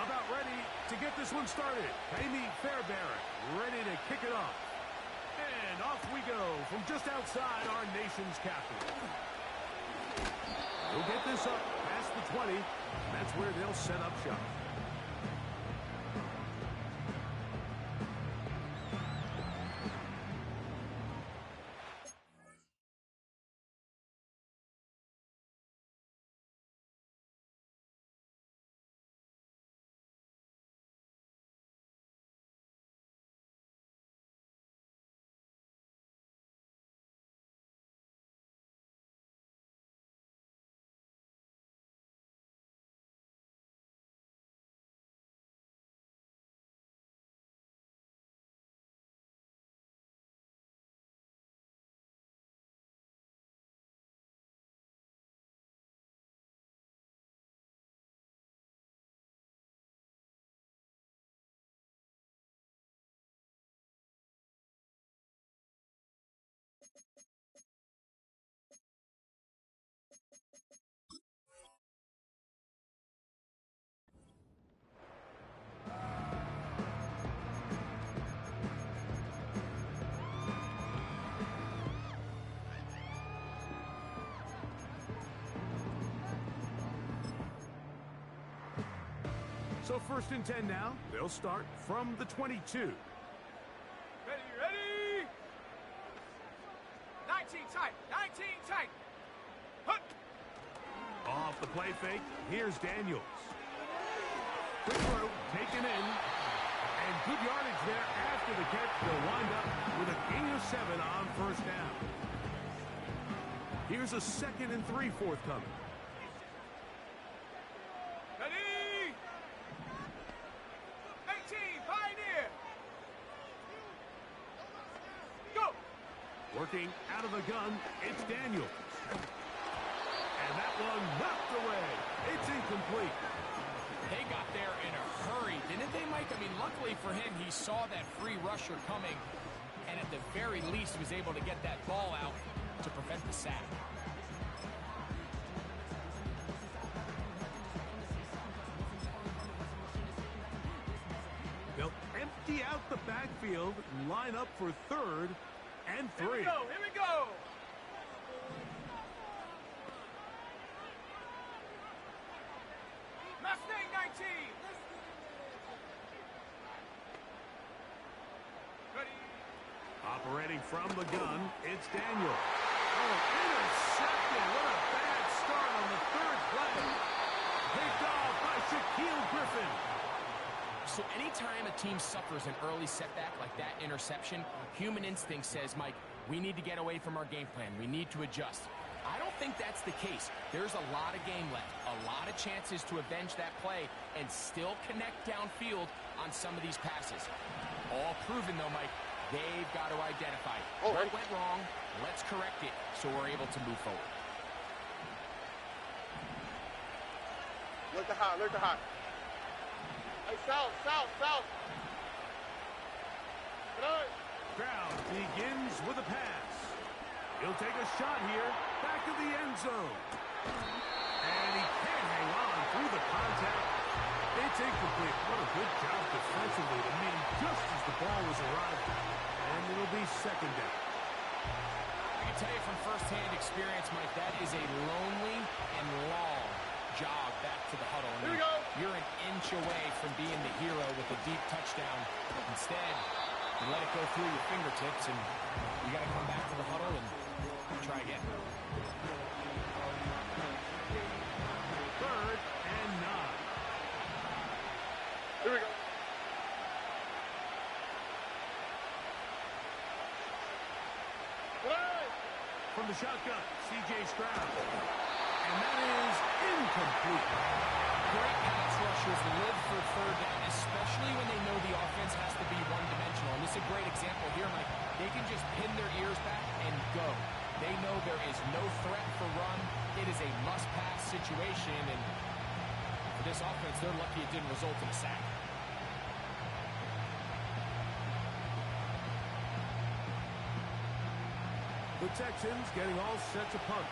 about ready to get this one started. Amy Fairbairn ready to kick it off. And off we go from just outside our nation's capital. We'll get this up past the 20. That's where they'll set up shop. So 1st and 10 now. They'll start from the 22. Ready, ready! 19 tight, 19 tight! Hut! Off the play fake, here's Daniels. Quick throw, taken in. And good yardage there after the catch. They'll wind up with a gain of 7 on 1st down. Here's a 2nd and 3 forthcoming. Ready! 18, Pioneer! Go! Working out of the gun, it's Daniels. And that one knocked away. It's incomplete. They got there in a hurry, didn't they, Mike? I mean, luckily for him, he saw that free rusher coming, and at the very least was able to get that ball out to prevent the sack. They'll empty out the backfield and line up for 3rd and 3. Here we go, here we go! Mustang 19! Ready? Operating from the gun, it's Daniel. Oh, intercepted. What a bad start on the 3rd play. Picked off by Shaquille Griffin. So anytime a team suffers an early setback like that interception, human instinct says, Mike, we need to get away from our game plan. We need to adjust. I don't think that's the case. There's a lot of game left, a lot of chances to avenge that play and still connect downfield on some of these passes. All proven, though, Mike, they've got to identify what went wrong, let's correct it so we're able to move forward. Look the hot, look the hot. Hey, south, south, south. Crowd begins with a pass. He'll take a shot here, back of the end zone. And he can't hang on through the contact. It's incomplete. What a good job defensively to meet him just as the ball was arriving. And it'll be 2nd down. I can tell you from firsthand experience, Mike, that is a lonely and long jog back to the huddle. Here we go. You're an inch away from being the hero with a deep touchdown. Instead, you let it go through your fingertips, and you got to come back to the huddle and try again. 3rd and 9. Here we go. From the shotgun, C.J. Stroud. And that is incomplete. Great pass rushers live for 3rd down, especially when they know the offense has to be one-dimensional. And this is a great example here, Mike. They can just pin their ears back and go. They know there is no threat for run. It is a must-pass situation, and for this offense, they're lucky it didn't result in a sack. The Texans getting all set to punt.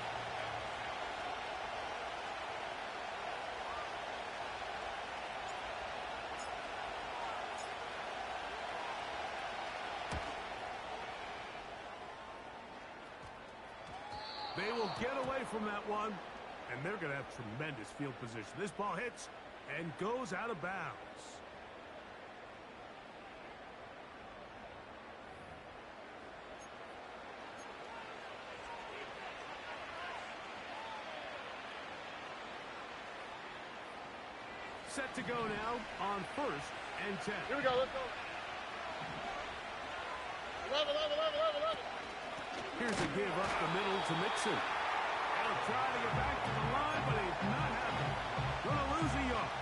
will get away from that one. And they're going to have tremendous field position. This ball hits and goes out of bounds. Set to go now on 1st and 10. Here we go, let's go. 11. Here's a give up the middle to Mixon. He'll try to get back to the line, but he's not happening. Gonna lose a yard.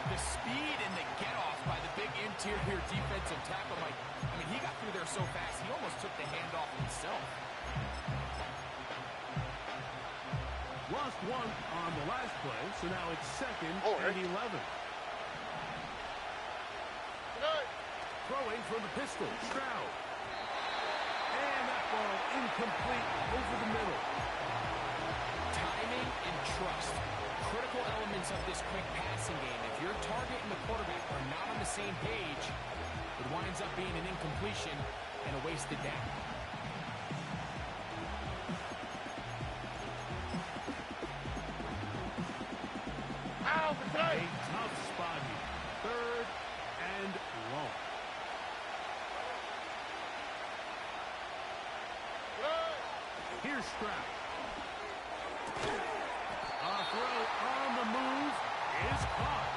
The speed and the get-off by the big interior defensive tackle, Mike. I mean, he got through there so fast, he almost took the handoff himself. Lost one on the last play, so now it's 2nd and 11. Throwing from the pistol, Stroud. And that ball incomplete over the middle. Timing and trust, critical elements of this quick passing game. If your target and the quarterback are not on the same page, it winds up being an incompletion and a wasted down. A tough spot here. 3rd and long. Here's Stroud. A throw on the move is caught.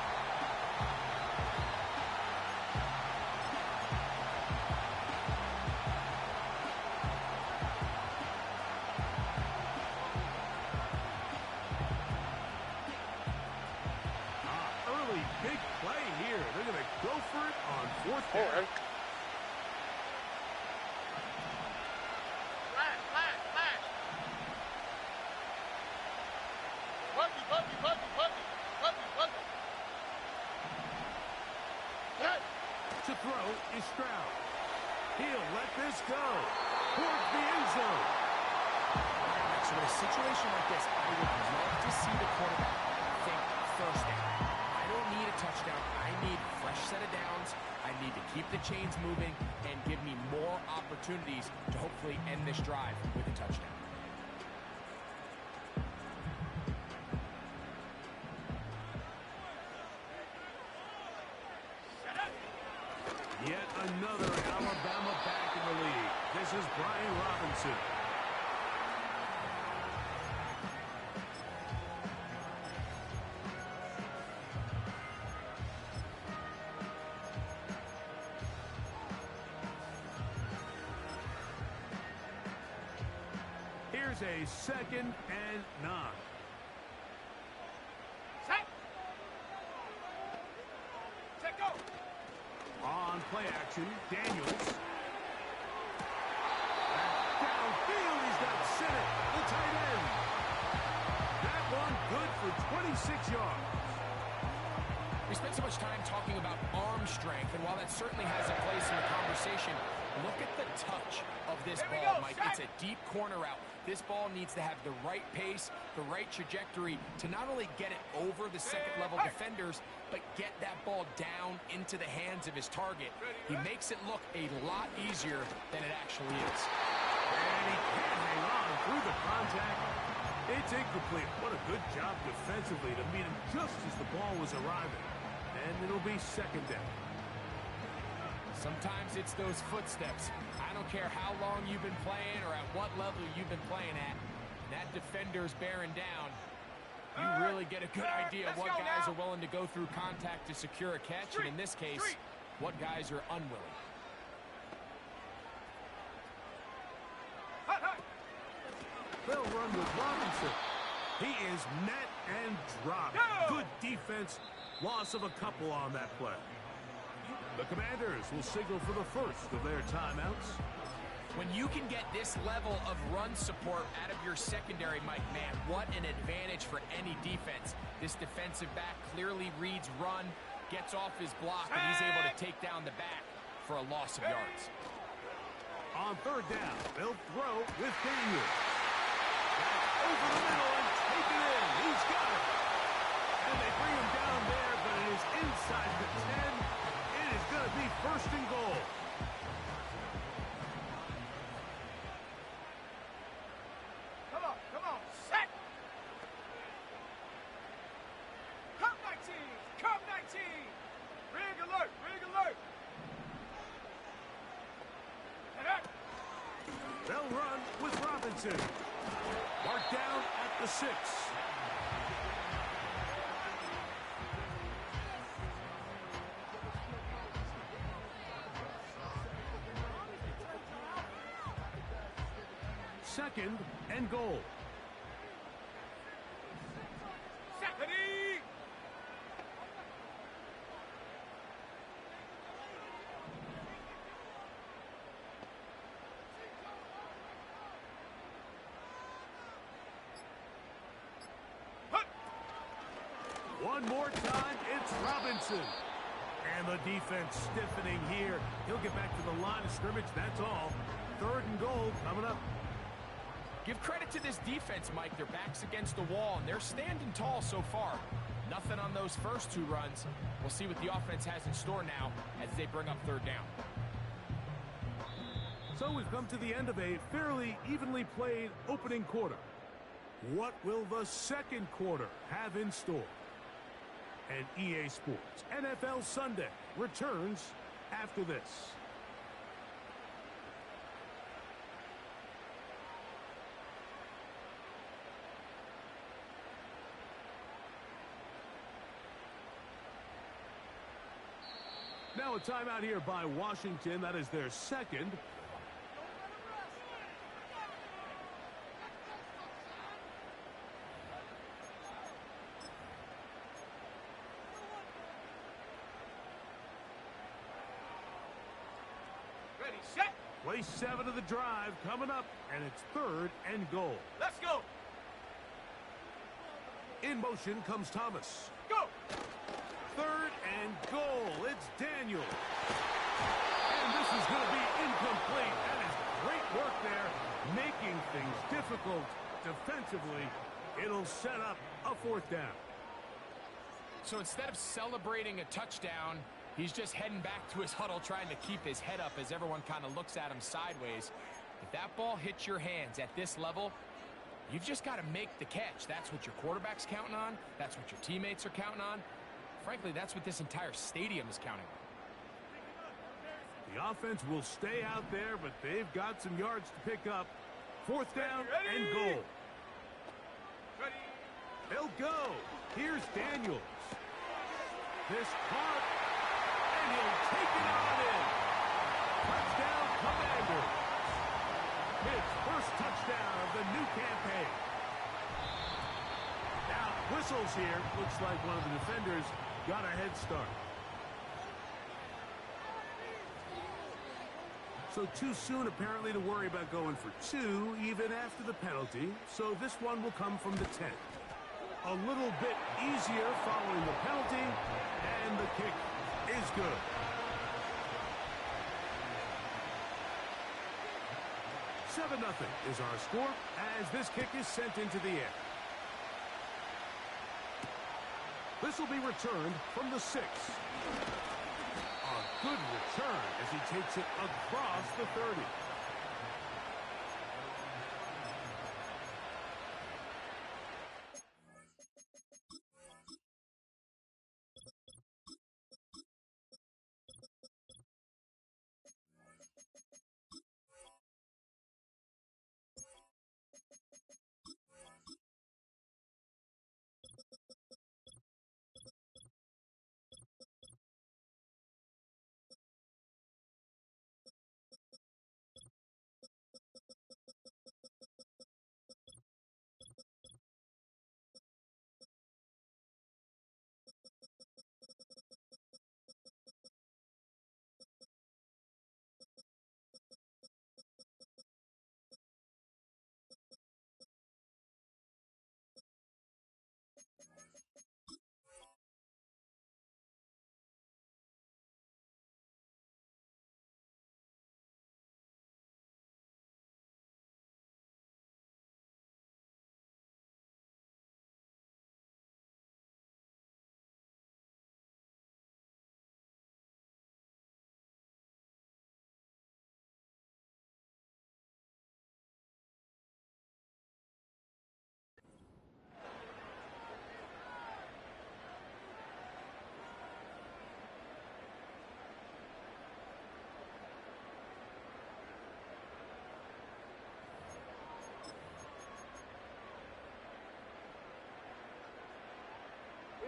Early big play here. They're going to go for it on 4th down. To throw is Stroud. He'll let this go towards the end zone. So in a situation like this, I would love to see the quarterback think 1st down. I don't need a touchdown. I need a fresh set of downs. I need to keep the chains moving and give me more opportunities to hopefully end this drive with a touchdown. Yet another Alabama back in the league. This is Brian Robinson. Here's a 2nd and 9. Set, go. On play action, Daniels. Downfield, he's got Sinnott, the tight end. That one good for 26 yards. We spent so much time talking about arm strength, and while that certainly has a place in the conversation, look at the touch of this ball, Mike. It's a deep corner route. This ball needs to have the right pace, the right trajectory to not only get it over the second-level defenders, but get that ball down into the hands of his target. He makes it look a lot easier than it actually is. And he can't hang on through the contact. It's incomplete. What a good job defensively to meet him just as the ball was arriving. And it'll be 2nd down. Sometimes it's those footsteps. I don't care how long you've been playing or at what level you've been playing at. That defender's bearing down. You really get a good idea of what guys are willing to go through contact to secure a catch, and in this case, what guys are unwilling. They'll run with Robinson. He is met and dropped. Good defense. Loss of a couple on that play. The Commanders will signal for the first of their timeouts. When you can get this level of run support out of your secondary, Mike, man, what an advantage for any defense. This defensive back clearly reads run, gets off his block, and he's able to take down the back for a loss of yards. On 3rd down, they'll throw with Daniels. Back over the middle and take it in. He's got it. And they bring him down there, but it is inside the 10. It is going to be 1st and goal. alert! Rig alert! They'll run with Robinson. Marked down at the 6. Second and goal. Ready! One more time, it's Robinson. And the defense stiffening here. He'll get back to the line of scrimmage, that's all. Third and goal coming up. Give credit to this defense, Mike. Their back's against the wall, and they're standing tall so far. Nothing on those first 2 runs. We'll see what the offense has in store now as they bring up third down. So we've come to the end of a fairly evenly played opening quarter. What will the second quarter have in store? And EA Sports NFL Sunday returns after this. Now a timeout here by Washington. That is their second. Ready, set! Play 7 of the drive coming up, and it's third and goal. Let's go! In motion comes Thomas. Go! Third and goal. It's Daniel. And this is going to be incomplete. That is great work there, making things difficult defensively. It'll set up a fourth down. So instead of celebrating a touchdown, he's just heading back to his huddle trying to keep his head up as everyone kind of looks at him sideways. If that ball hits your hands at this level, you've just got to make the catch. That's what your quarterback's counting on. That's what your teammates are counting on. Frankly, that's what this entire stadium is counting on. The offense will stay out there, but they've got some yards to pick up. Fourth down and goal. Ready! They'll go. Here's Daniels. This caught, and he'll take it on in. Touchdown, Commanders. His first touchdown of the new campaign. Now, whistles here. Looks like one of the defenders got a head start. So too soon, apparently, to worry about going for 2, even after the penalty. So this one will come from the 10. A little bit easier following the penalty, and the kick is good. Seven 0 is our score as this kick is sent into the air. This will be returned from the 6. A good return as he takes it across the 30.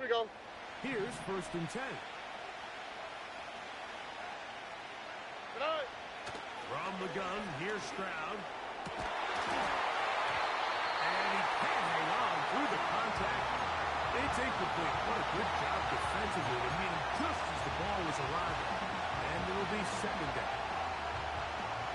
we go. Here's 1st and 10. Good. From the gun, here's Stroud. And he can't hang on through the contact. It's incomplete. What a good job defensively to meet him just as the ball was arriving. And it'll be 2nd down.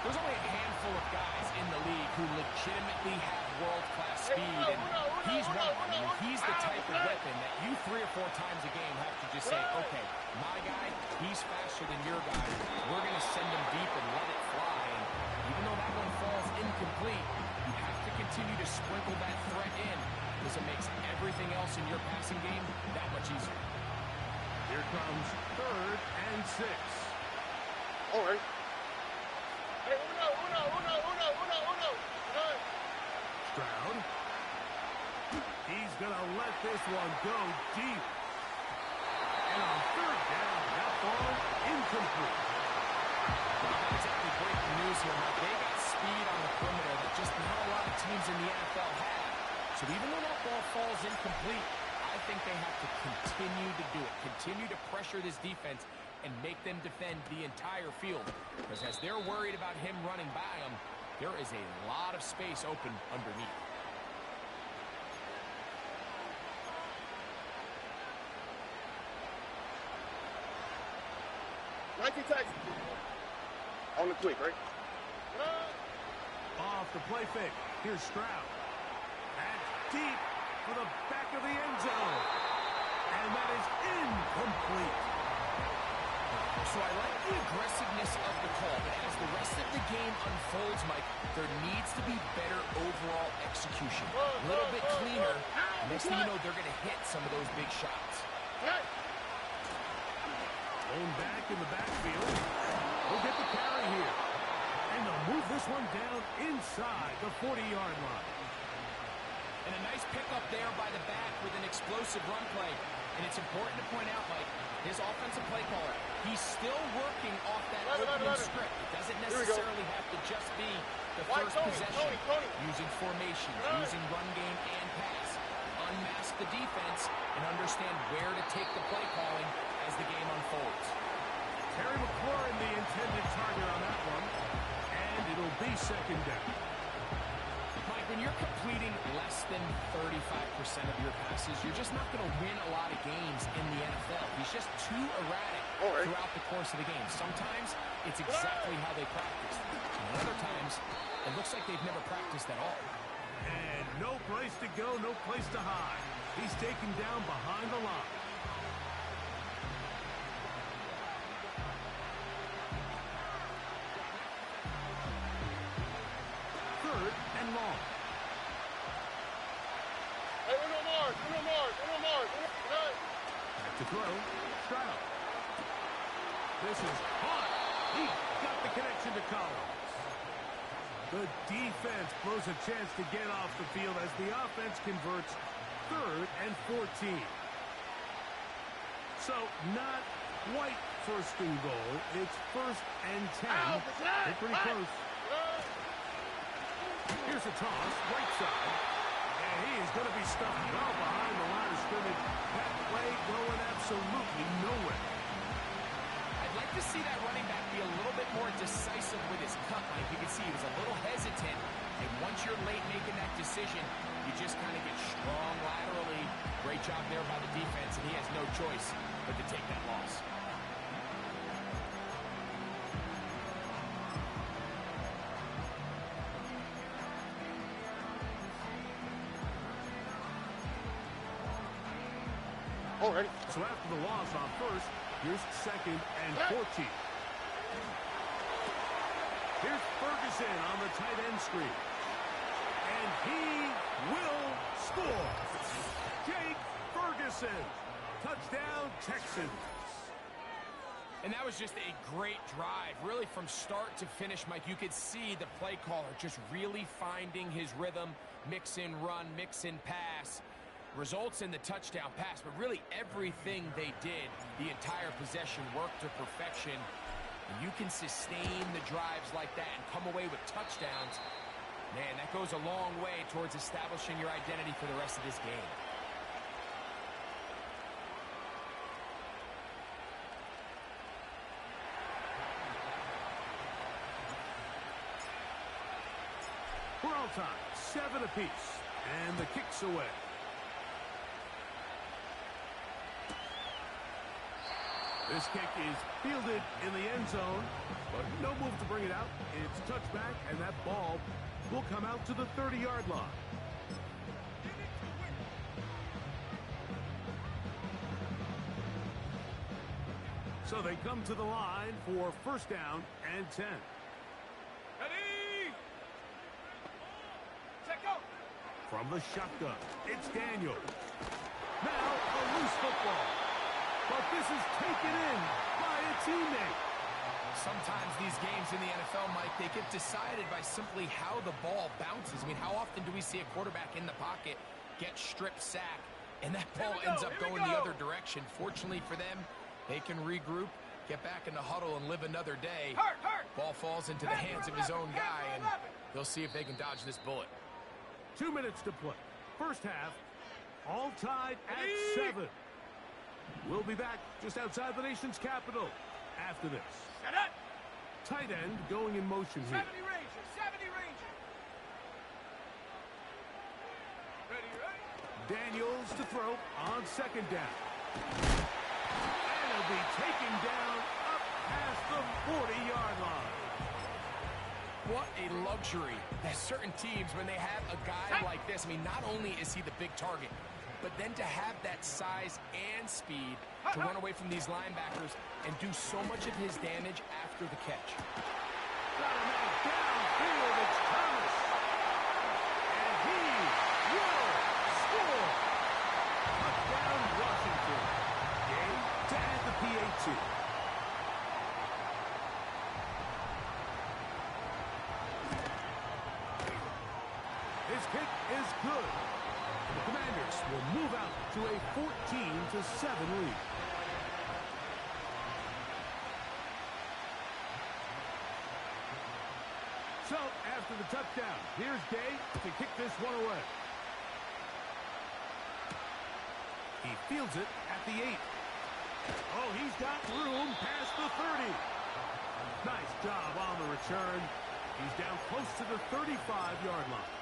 There's only a handful of guys in the league who legitimately have world-class speed, and he's one of them. I mean, he's the type of weapon that you 3 or 4 times a game have to just say, okay, my guy, he's faster than your guy. We're going to send him deep and let it fly. And even though that one falls incomplete, you have to continue to sprinkle that threat in because it makes everything else in your passing game that much easier. Here comes 3rd and 6. All right. Hey, uno. Stroud. He's going to let this one go deep. And on 3rd down, that ball incomplete. Not exactly breaking news here, Mike. They got speed on the perimeter that just not a lot of teams in the NFL have. So even though that ball falls incomplete, I think they have to continue to do it. Continue to pressure this defense and make them defend the entire field. Because as they're worried about him running by them, there is a lot of space open underneath. On the quick, right? Off the play fake. Here's Stroud. And deep for the back of the end zone. And that is incomplete. So I like the aggressiveness of the call, but as the rest of the game unfolds, Mike, there needs to be better overall execution. A little bit cleaner. Next thing you know, they're going to hit some of those big shots. Thrown back in the backfield. We'll get the carry here. And they'll move this one down inside the 40-yard line. And a nice pickup there by the back with an explosive run play. And it's important to point out, Mike, his offensive play caller, he's still working off that opening script. It doesn't necessarily have to just be the first possession. Using formations, using run game and pass. Unmask the defense and understand where to take the play calling as the game unfolds. Terry McLaurin, the intended target on that one. And it'll be 2nd down. Mike, when you're completing less than 35% of your passes, you're just not going to win a lot of games in the NFL. He's just too erratic throughout the course of the game. Sometimes it's exactly how they practice. And other times, it looks like they've never practiced at all. And no place to go, no place to hide. He's taken down behind the line. Third and long. Hey, uno more. Back to throw. Stroud. This is hot. He got the connection to Collins. The defense blows a chance to get off the field as the offense converts 3rd and 14. So not quite 1st and goal. It's 1st and 10. They're pretty close. Here's a toss, right side. And he is going to be stopped well behind the line of scrimmage. That play going absolutely nowhere. I'd like to see that running back be a little bit more decisive with his cut, Mike. You can see he was a little hesitant. And once you're late making that decision, you just kind of get strong laterally. Great job there by the defense, and he has no choice but to take that loss. Already. So after the loss on 1st, here's 2nd and 14. Here's Ferguson on the tight end screen. And he will score. Jake Ferguson. Touchdown, Texans. And that was just a great drive, really from start to finish, Mike. You could see the play caller just really finding his rhythm, mix in run, mix in pass. Results in the touchdown pass, but really everything they did, the entire possession worked to perfection. And you can sustain the drives like that and come away with touchdowns. Man, that goes a long way towards establishing your identity for the rest of this game. all time, 7 apiece. And the kick's away. This kick is fielded in the end zone, but no move to bring it out. It's touchback, and that ball will come out to the 30-yard line. So they come to the line for first down and 10. Ready! Set, go! From the shotgun, it's Daniels. Now a loose football. But this is taken in by a teammate. Sometimes these games in the NFL, Mike, they get decided by simply how the ball bounces. I mean, how often do we see a quarterback in the pocket get strip sack, and that ball ends up going the other direction? Fortunately for them, they can regroup, get back in the huddle, and live another day. Ball falls into the hands of his own guy, and they'll see if they can dodge this bullet. 2 minutes to play. First half, all tied at 7. We'll be back just outside the nation's capital after this. Set up! Tight end going in motion here. 70 Ranger, 70 Ranger! Ready, ready? Daniels to throw on second down. And he'll be taken down up past the 40-yard line. What a luxury that certain teams, when they have a guy like this, I mean, not only is he the big target, but then to have that size and speed to run away from these linebackers and do so much of his damage after the catch. Got a man downfield, it's Thomas. And he will score. Touchdown, Washington. Game to add the PAT. His kick is good. The Commanders will move out to a 14-7 lead. So, after the touchdown, here's Day to kick this one away. He fields it at the 8. Oh, he's got room past the 30. Nice job on the return. He's down close to the 35-yard line.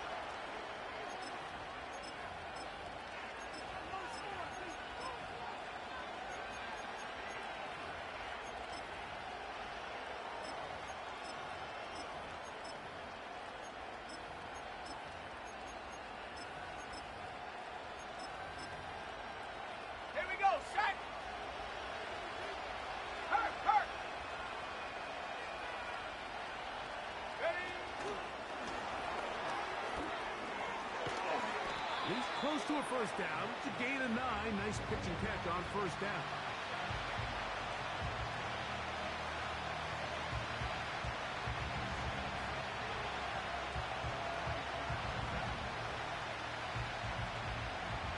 He's close to a first down. It's a gain of 9. Nice pitch and catch on first down.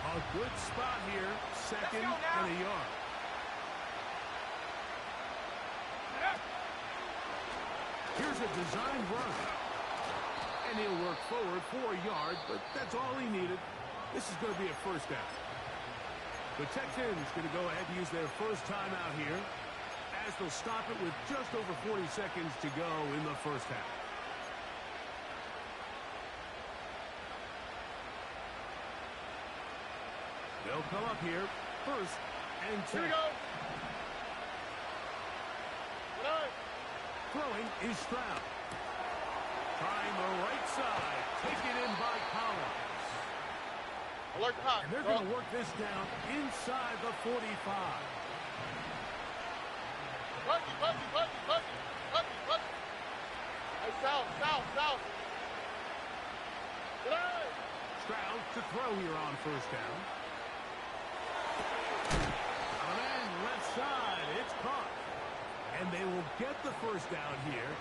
A good spot here. Second and a yard. Here's a design run. And he'll work forward for a yard, but that's all he needed. This is going to be a first down. The Texans going to go ahead and use their first timeout here, as they'll stop it with just over 40 seconds to go in the first half. They'll come up here, first and 10. Here we go. Throwing is Stroud. Trying the right side. Taken in by Collins. Alert the hot. And they're going to work this down inside the 45. Pussy. Hey, south. Get out. Stroud to throw here on first down. On end, left side. It's caught. And they will get the first down here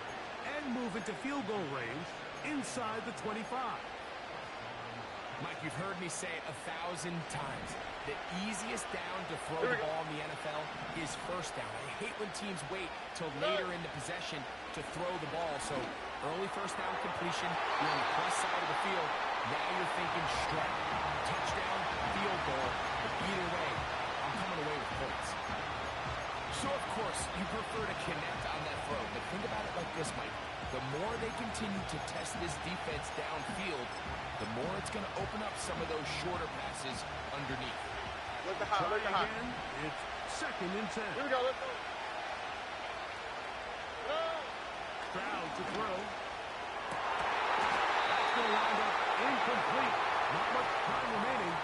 and move into field goal range inside the 25. Mike, you've heard me say it 1,000 times. The easiest down to throw the ball in the NFL is first down. I hate when teams wait till later in the possession to throw the ball. So early first down completion, you're on the plus side of the field. Now you're thinking strike, touchdown, field goal. But either way, I'm coming away with points. So, of course, you prefer to connect on that throw, but think about it like this, Mike. The more they continue to test this defense downfield, the more it's going to open up some of those shorter passes underneath. Look the hot, look the hot. Again, it's 2nd and 10. Here we go, let's go. Stroud to throw. That's going to wind up incomplete. Not much time remaining.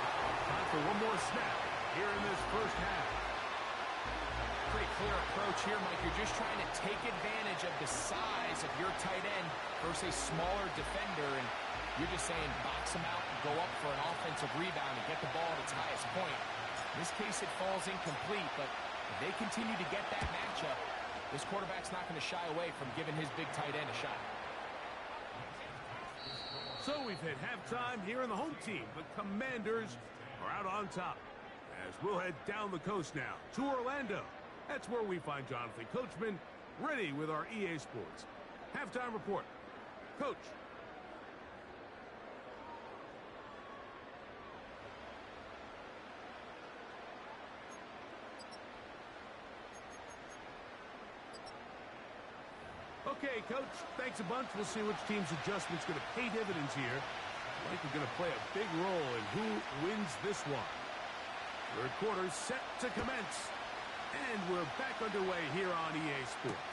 Time for one more snap here in this first half. Pretty clear approach here, Mike. You're just trying to take advantage of the size of your tight end versus a smaller defender, and you're just saying box him out and go up for an offensive rebound and get the ball at its highest point. In this case, it falls incomplete, but if they continue to get that matchup, this quarterback's not going to shy away from giving his big tight end a shot. So we've hit halftime here in the home team. The Commanders are out on top. As we'll head down the coast now to Orlando. That's where we find Jonathan Coachman ready with our EA Sports halftime report. Coach. Okay, Coach, thanks a bunch. We'll see which team's adjustment's going to pay dividends here. I think we're going to play a big role in who wins this one. Third quarter set to commence. And we're back underway here on EA Sports.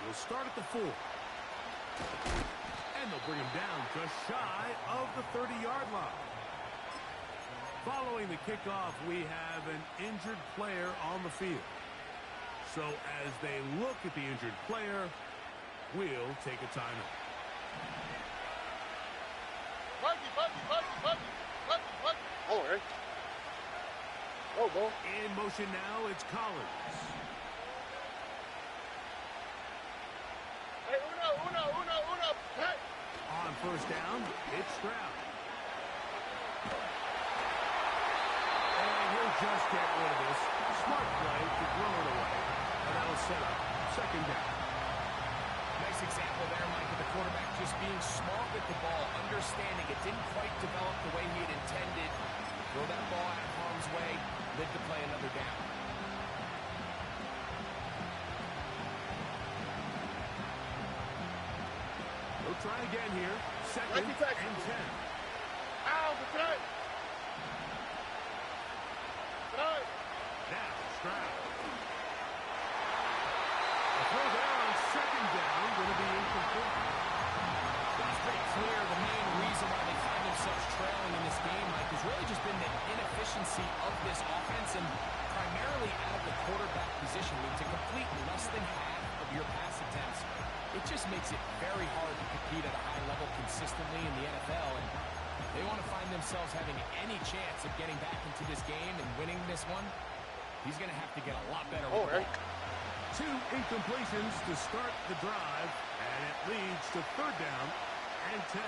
We'll start at the 4. And they'll bring him down just shy of the 30-yard line. Following the kickoff, we have an injured player on the field. So as they look at the injured player, we'll take a timeout. Buggy. Oh, right. Oh, ball. In motion now, it's Collins. Hey, uno. Hey. On first down, it's Stroud. And he'll just get rid of this. Smart play to throw it away. And that'll set up 2nd down. Nice example there, Mike, of the quarterback just being smart with the ball, understanding it didn't quite develop the way he had intended. Throw that ball out of harm's way, live to play another down. We'll try again here. 2nd and 10. Ow, the try. Now, Stroud. A throw there on 2nd down, going to be incomplete. It's pretty clear the main reason why they find themselves trailing in this game, Mike, has really just been the inefficiency of this offense and primarily out of the quarterback position. I mean, to complete less than half of your pass attempts, it just makes it very hard to compete at a high level consistently in the NFL. And if they want to find themselves having any chance of getting back into this game and winning this one, he's going to have to get a lot better with the ball. 2 incompletions to start the drive, and it leads to 3rd down and 10.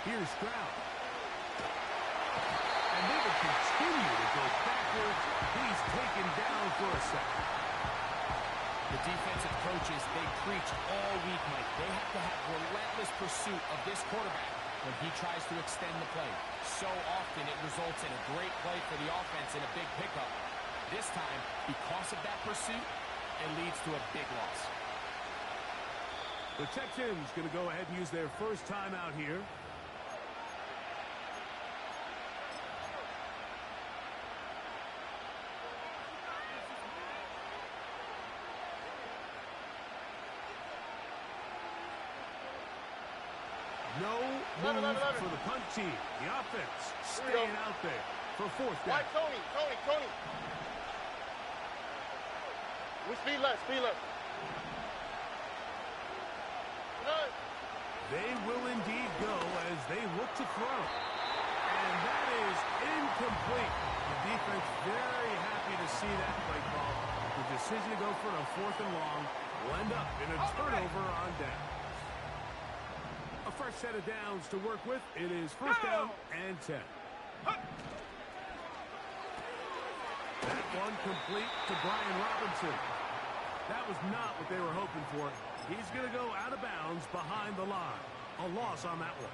Here's Stroud. And they will continue to go backwards. He's taken down for a second. The defensive coaches, they preach all week, Mike. They have to have relentless pursuit of this quarterback when he tries to extend the play. So often it results in a great play for the offense and a big pickup. This time, because of that pursuit, it leads to a big loss. The Texans going to go ahead and use their first timeout here. No move for the punt team. The offense staying out there for 4th down. Why, Tony. We speed left. They will indeed go as they look to throw. And that is incomplete. The defense very happy to see that play call. The decision to go for a 4th and long will end up in a turnover on down. A fresh set of downs to work with. It is 1st down and 10. That one complete to Brian Robinson. That was not what they were hoping for. He's going to go out of bounds behind the line. A loss on that one.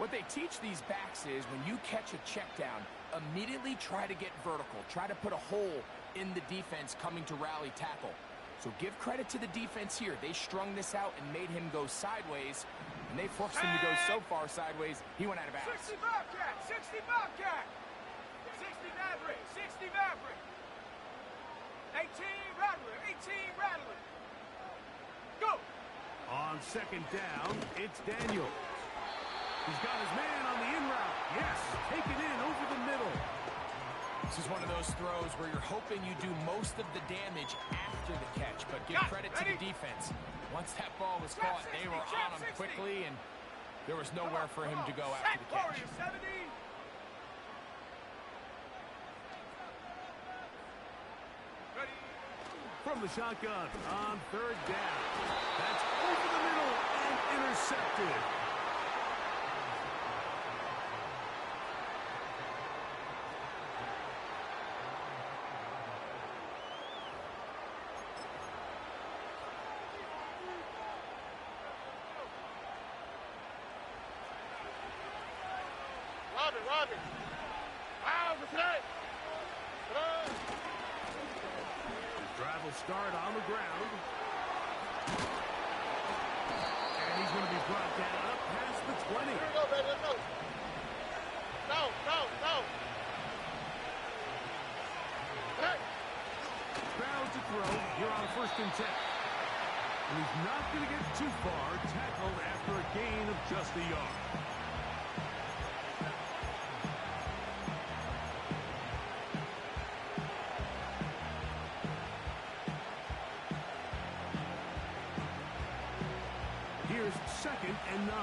What they teach these backs is when you catch a check down, immediately try to get vertical. Try to put a hole in the defense coming to rally tackle. So give credit to the defense here. They strung this out and made him go sideways, and they forced him to go so far sideways, he went out of bounds. 60 Bobcat! 60 Bobcat! 60 Maverick! 60 Maverick! 18 Rattler! 18 Rattler! Go! On second down, it's Daniels. He's got his man on the in route. Yes, taken in over the middle. This is one of those throws where you're hoping you do most of the damage after the catch, but give credit to the defense. Once that ball was caught, they were on him quickly, and there was nowhere for him to go after the catch. Ready? From the shotgun on third down. That's over the middle and intercepted. Robin. Wow, the play. His drive will start on the ground. And he's going to be brought down up past the 20. Here we go, baby. Let's go. No. Hey. Crowd to throw here on 1st and 10. And he's not going to get too far, tackled after a gain of just a yard. Here's 2nd and 9.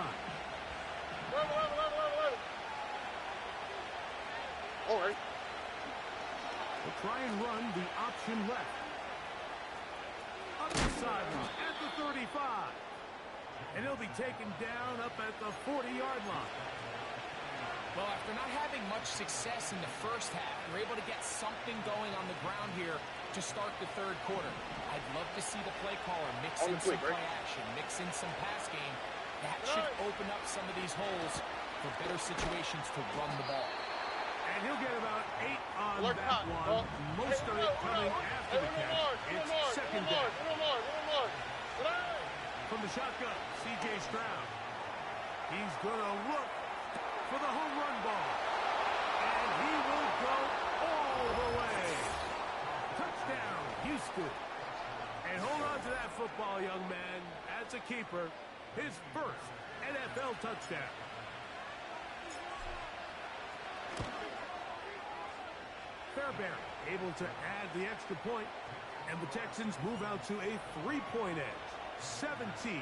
All right. We'll try and run the option left. Up the sideline at the 35. And he'll be taken down up at the 40-yard line. Well, after not having much success in the first half, we're able to get something going on the ground here to start the 3rd quarter. I'd love to see the play caller mix in some play action, mix in some pass game. That should open up some of these holes for better situations to run the ball. And he'll get about 8 on that one. Most of it coming after the catch. It's 2nd down. From the shotgun, C.J. Stroud. He's going to look for the home run ball. And he will go all the way. Touchdown, Houston. And hold on to that football, young man. That's a keeper. His first NFL touchdown. Fairbairn able to add the extra point, and the Texans move out to a 3-point edge, 17-14.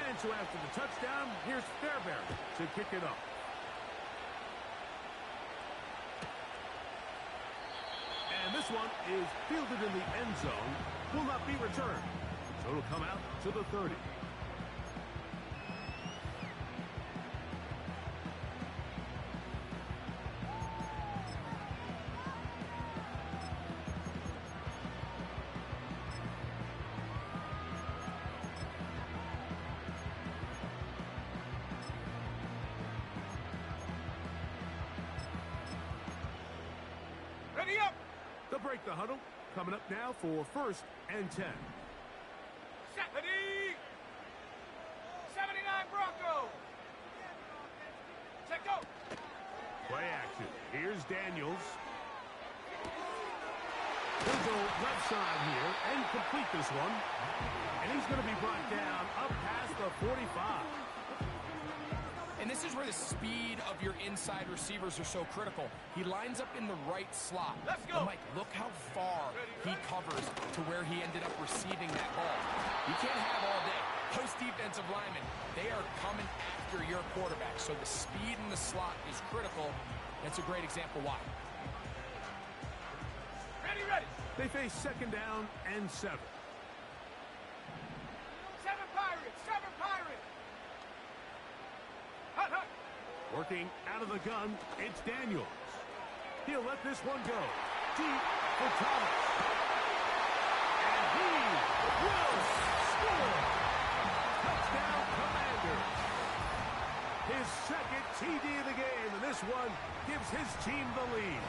And so after the touchdown, here's Fairbairn to kick it off. And this one is fielded in the end zone, will not be returned. So it'll come out to the 30. Ready up! They'll break the huddle. Coming up now for 1st and 10. Set. Ready! 79 Bronco! Set, go! Play action. Here's Daniels. He'll go left side here and complete this one. And he's going to be brought down up past the 45. And this is where the speed of your inside receivers are so critical. He lines up in the right slot. Let's go. And Mike, look how far he covers to where he ended up receiving that ball. You can't have all day. Those defensive linemen, they are coming after your quarterback. So the speed in the slot is critical. That's a great example why. Ready. They face 2nd down and 7. 7 Pirates! 7 Pirates! Hut. Working out of the gun, it's Daniels. He'll let this one go. Deep for Thomas. And he will score. Commanders. His second TD of the game, and this one gives his team the lead.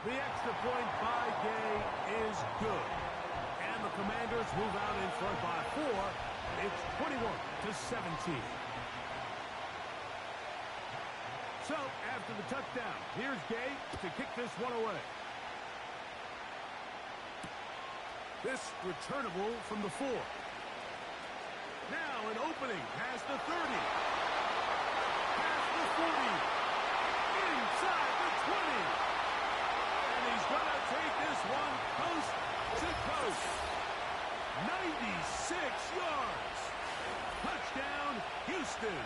The extra point by Gay is good. And the Commanders move out in front by 4. It's 21-17. So, after the touchdown, here's Gay to kick this one away. This returnable from the 4. Now an opening past the 30. Past the 40. Inside the 20. And he's going to take this one coast to coast. 96 yards. Touchdown, Houston.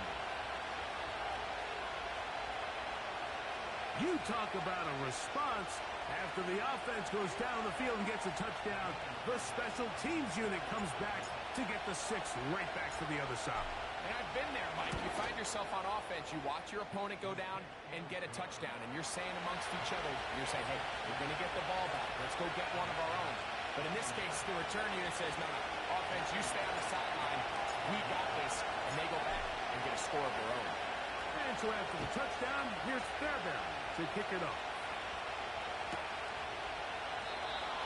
You talk about a response. After the offense goes down the field and gets a touchdown, the special teams unit comes back to get the 6 right back to the other side. And I've been there, Mike. You find yourself on offense, you watch your opponent go down and get a touchdown, and you're saying amongst each other, you're saying, hey, we're going to get the ball back. Let's go get one of our own. But in this case, the return unit says, no, offense, you stay on the sideline. We got this. And they go back and get a score of their own. And so after the touchdown, here's Fairbairn to kick it off.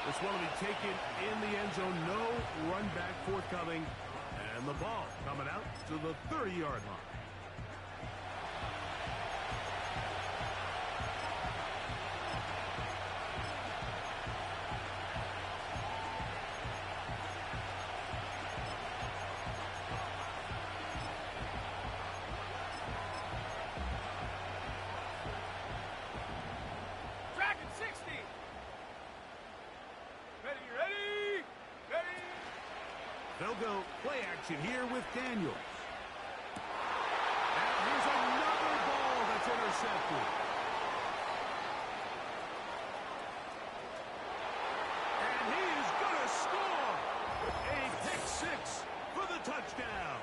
This one will be taken in the end zone. No run back forthcoming. And the ball coming out to the 30-yard line. Dragon 60. Ready. They'll go play action here with Daniels. And here's another ball that's intercepted. And he is going to score. A pick-6 for the touchdown.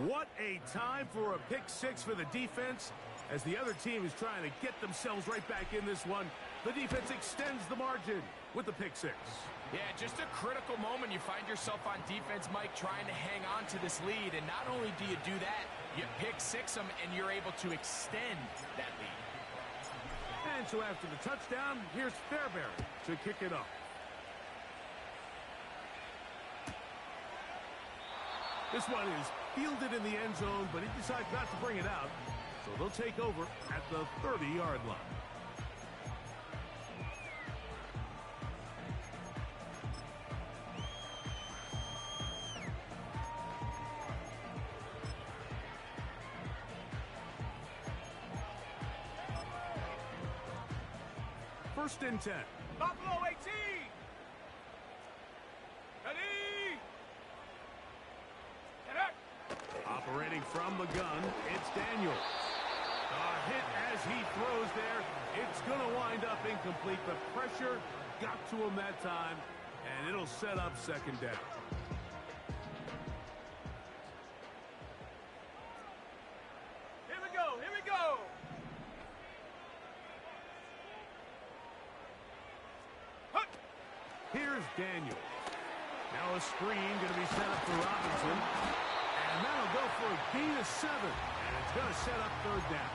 What a time for a pick-6 for the defense. As the other team is trying to get themselves right back in this one, the defense extends the margin with the pick-6. Yeah, just a critical moment. You find yourself on defense, Mike, trying to hang on to this lead. And not only do you do that, you pick-6 them, and you're able to extend that lead. And so after the touchdown, here's Fairbairn to kick it off. This one is fielded in the end zone, but he decides not to bring it out. So they'll take over at the 30-yard line. First and 10. Buffalo 18. Ready. Get up. Operating from the gun, it's Daniels. A hit as he throws there. It's going to wind up incomplete, but pressure got to him that time, and it'll set up second down. Here we go. Hut. Here's Daniels. Now a screen going to be set up for Robinson. And that'll go for a gain of 7. And it's going to set up third down.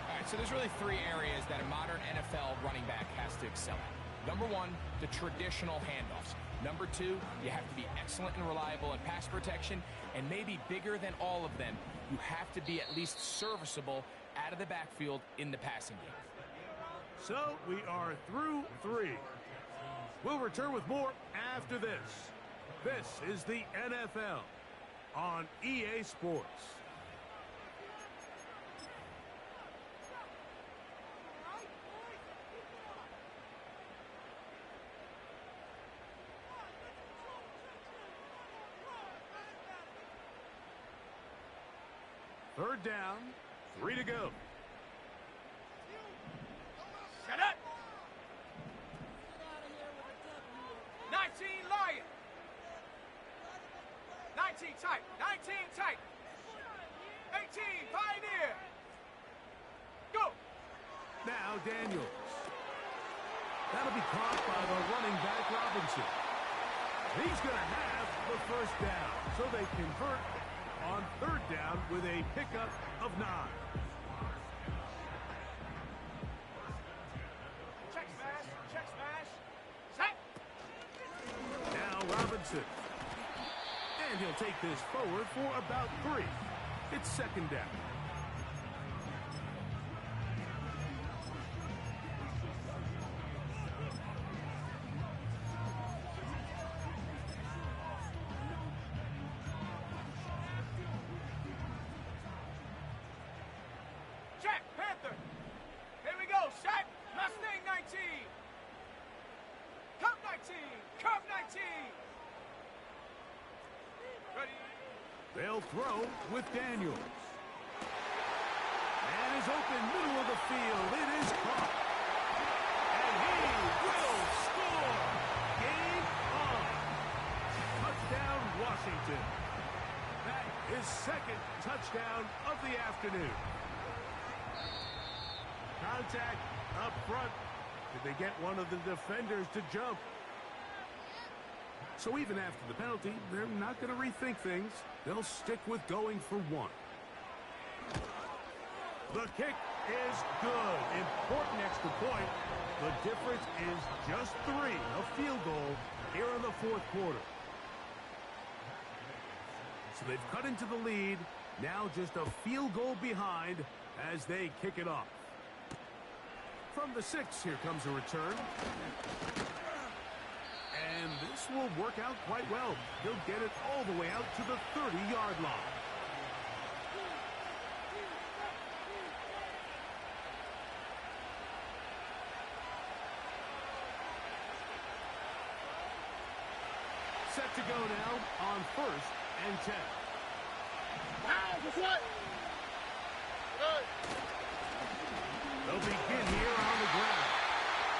All right, so there's really 3 areas that a modern NFL running back has to excel at. Number 1, the traditional handoffs. Number 2, you have to be excellent and reliable in pass protection. And maybe bigger than all of them, you have to be at least serviceable out of the backfield in the passing game. So we are through 3. We'll return with more after this. This is the NFL on EA Sports. Third down, 3 to go. Shut up. 19 Lion. 19 tight. 19 tight. 18 Pioneer. Go. Now Daniels. That'll be caught by the running back Robinson. He's going to have the first down. So they convert on third down with a pickup of 9. Check smash. Check smash. Set. Now Robinson. And he'll take this forward for about 3. It's second down. Check, Panther. Here we go, Shaq. Mustang 19. Cub 19. Cub 19. Ready. They'll throw with Daniels. And is open middle of the field. It is caught. And he will score. Game on. Touchdown, Washington. That is second touchdown of the afternoon. Contact up front. Did they get one of the defenders to jump? So even after the penalty, they're not going to rethink things. They'll stick with going for 1. The kick is good. Important extra point. The difference is just 3. A field goal here in the fourth quarter. So they've cut into the lead. Now just a field goal behind as they kick it off. From the 6, here comes a return. And this will work out quite well. He'll get it all the way out to the 30-yard line. Set to go now on 1st and 10. Wow, just what? Good. They'll begin here on the ground.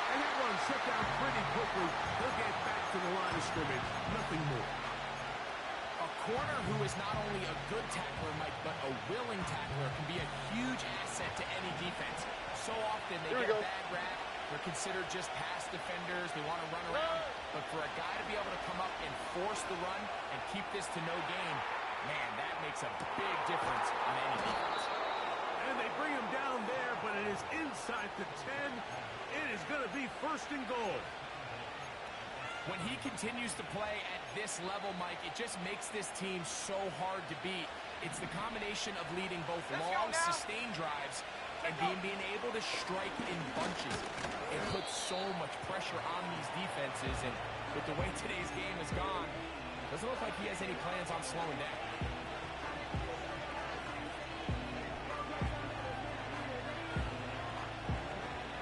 And that one shut down pretty quickly. He'll get back to the line of scrimmage. Nothing more. A corner who is not only a good tackler, Mike, but a willing tackler can be a huge asset to any defense. So often they get a bad rap. They're considered just pass defenders. They want to run around. But for a guy to be able to come up and force the run and keep this to no gain, man, that makes a big difference on any defense. And they bring him down there, but it is inside the 10. It is going to be 1st and goal. When he continues to play at this level, Mike, it just makes this team so hard to beat. It's the combination of leading both long, sustained drives and being able to strike in bunches. It puts so much pressure on these defenses, and with the way today's game has gone, doesn't look like he has any plans on slowing down.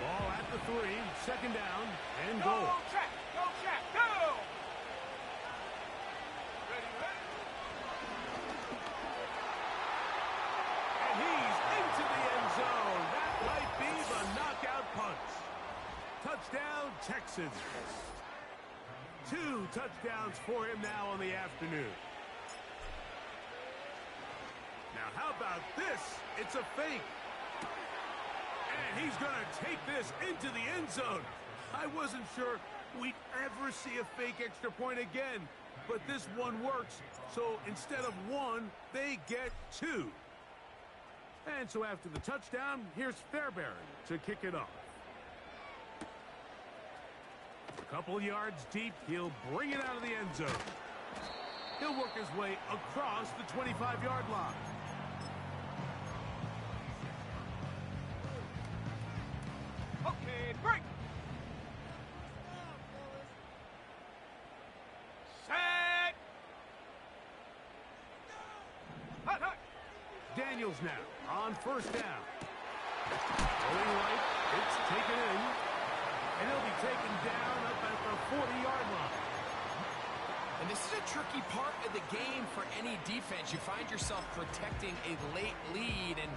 Ball at the 3, second down, and Go, goal. check. Go, check. Go. Ready, ready. And he's into the end zone. That might be the knockout punch. Touchdown, Texans. 2 touchdowns for him now on the afternoon. Now, how about this? It's a fake. And he's going to take this into the end zone. I wasn't sure we'd ever see a fake extra point again, but this one works. So instead of 1, they get 2. And so after the touchdown, here's Fairbairn to kick it off. A couple yards deep, he'll bring it out of the end zone. He'll work his way across the 25-yard line. Okay, break. Set. Hut, hut. Daniels now on 1st down. Going right, it's taken in. And he'll be taken down up at the 40-yard line. And this is a tricky part of the game for any defense. You find yourself protecting a late lead, and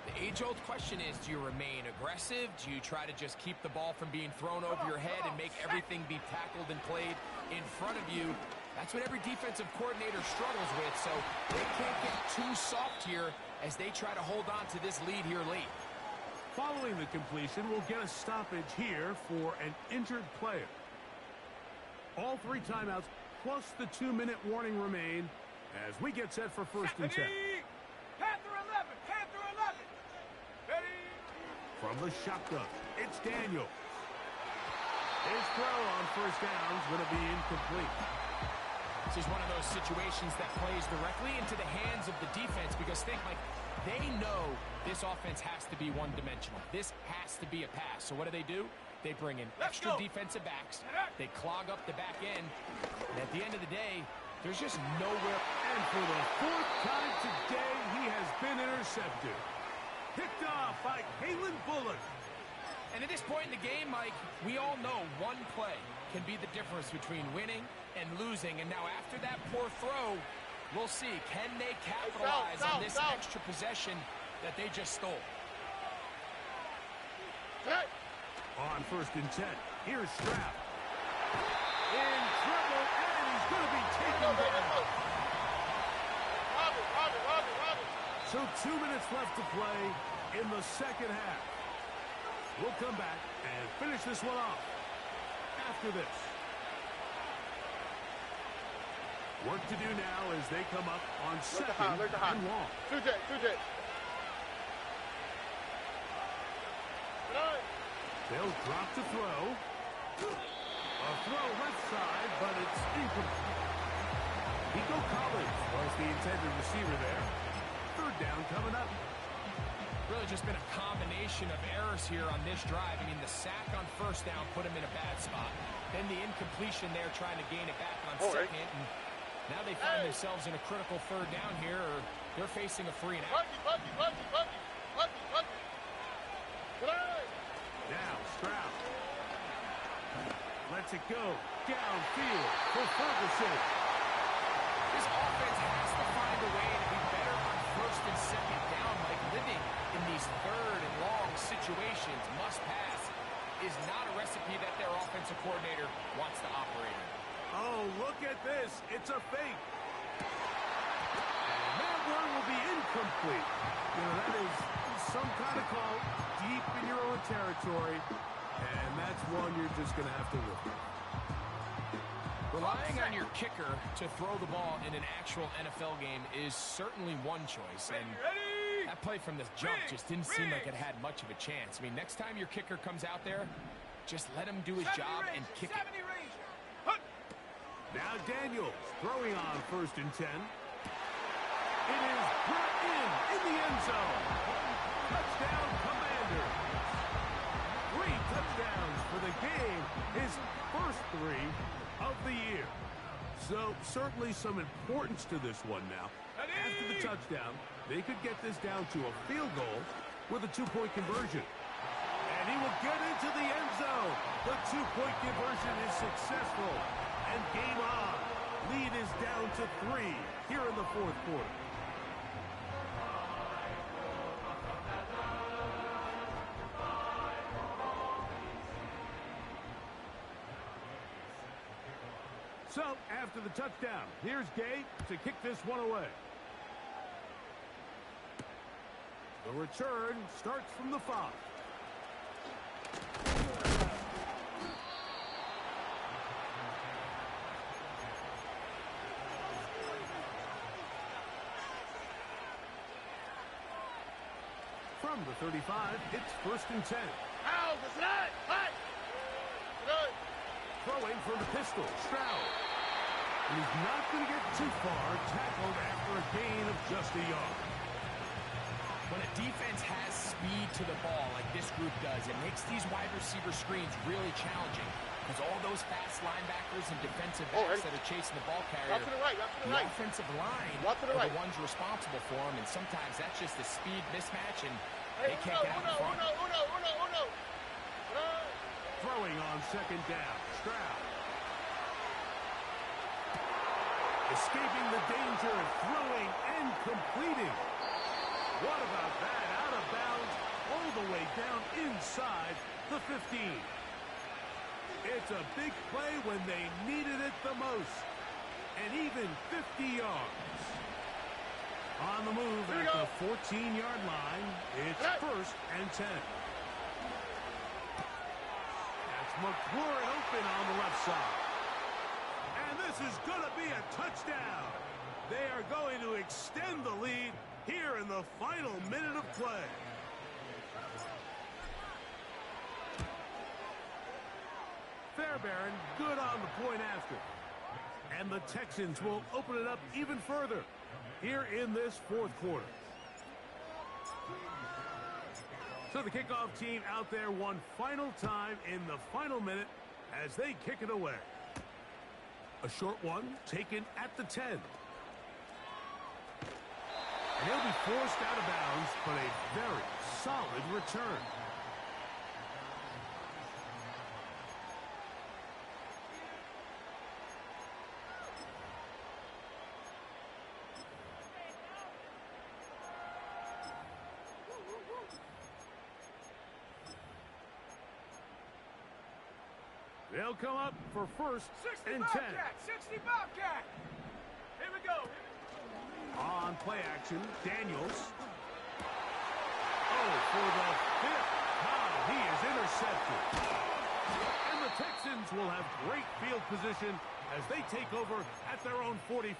the age-old question is, do you remain aggressive? Do you try to just keep the ball from being thrown over your head and make everything be tackled and played in front of you? That's what every defensive coordinator struggles with, so they can't get too soft here as they try to hold on to this lead here late. Following the completion, we'll get a stoppage here for an injured player. All 3 timeouts plus the 2-minute warning remain as we get set for first and 10. Panther 11, Panther 11. Ready? From the shotgun, it's Daniels. His throw on first down is going to be incomplete. This is one of those situations that plays directly into the hands of the defense because think like they know this offense has to be one-dimensional. This has to be a pass. So what do? They bring in extra defensive backs. They clog up the back end. And at the end of the day, there's just nowhere. And for the 4th time today, he has been intercepted. Picked off by Kalen Bullock. And at this point in the game, Mike, we all know one play can be the difference between winning and losing. And now after that poor throw, we'll see. Can they capitalize on this extra possession that they just stole? On first and 10, here's Stroud. In trouble, and he's going to be taken down. So 2 minutes left to play in the second half. We'll come back and finish this one off after this. Work to do now as they come up on second and long. 2J. They'll drop to throw. A throw left side, but it's incomplete. Nico Collins was the intended receiver there. Third down coming up. Really just been a combination of errors here on this drive. I mean, the sack on first down put him in a bad spot. Then the incompletion there trying to gain it back on second. And now they find themselves in a critical third down here, or they're facing a free and out. Now Stroud lets it go downfield for Ferguson. This offense has to find a way to be better on first and second down, like living in these third and long situations. Must pass is not a recipe that their offensive coordinator wants to operate in. Oh, look at this. It's a fake. And that one will be incomplete. You know, that is some kind of call deep in your own territory, and that's one you're just going to have to live with. Relying on your kicker to throw the ball in an actual NFL game is certainly one choice, and that play from the jump just didn't seem like it had much of a chance. I mean, next time your kicker comes out there, just let him do his job and kick it. Now Daniels throwing on first and 10. It is brought in the end zone. Touchdown, Commanders. 3 touchdowns for the game. His first 3 of the year. So certainly some importance to this one now. After the touchdown, they could get this down to a field goal with a 2-point conversion. And he will get into the end zone. The 2-point conversion is successful. And game on. Lead is down to 3 here in the fourth quarter. So, after the touchdown, here's Gay to kick this one away. The return starts from the 5. From the 35, it's first and 10. Throwing from the pistol, Stroud. He's not going to get too far, tackled after a gain of just a yard. When a defense has speed to the ball like this group does, it makes these wide receiver screens really challenging. Because all those fast linebackers and defensive backs that are chasing the ball carrier, the offensive line are the ones responsible for them, and sometimes that's just a speed mismatch, and they can't get out in front. Throwing on second down, Stroud. Escaping the danger, throwing and completing. What about that? Out of bounds, all the way down inside the 15. It's a big play when they needed it the most. And even 50 yards. On the move at the 14-yard line, it's first and 10. That's McLaurin open on the left side. And this This is going to be a touchdown. They are going to extend the lead here in the final minute of play. Fairbairn good on the point after. And the Texans will open it up even further here in this fourth quarter. So the kickoff team out there one final time in the final minute as they kick it away. A short one taken at the 10. And he'll be forced out of bounds, but a very solid return. They'll come up for first 60 and 10. Bobcat, 60 Bobcat. Here we go. On play action, Daniels. Oh, for the fifth time, he is intercepted. And the Texans will have great field position as they take over at their own 45.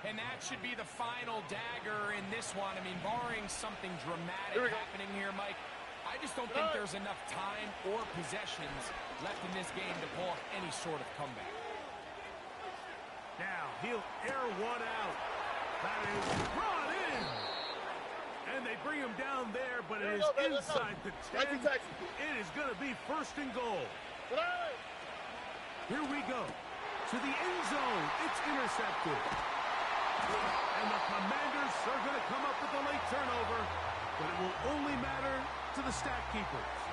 And that should be the final dagger in this one. I mean, barring something dramatic happening here, Mike, I just don't think there's enough time or possessions left in this game to pull off any sort of comeback. Now, he'll air one out. That is brought in. And they bring him down there, but it is inside the 10. It is going to be first and goal. Here we go. To the end zone. It's intercepted. And the Commanders are going to come up with a late turnover, but it will only matter to the stat keepers.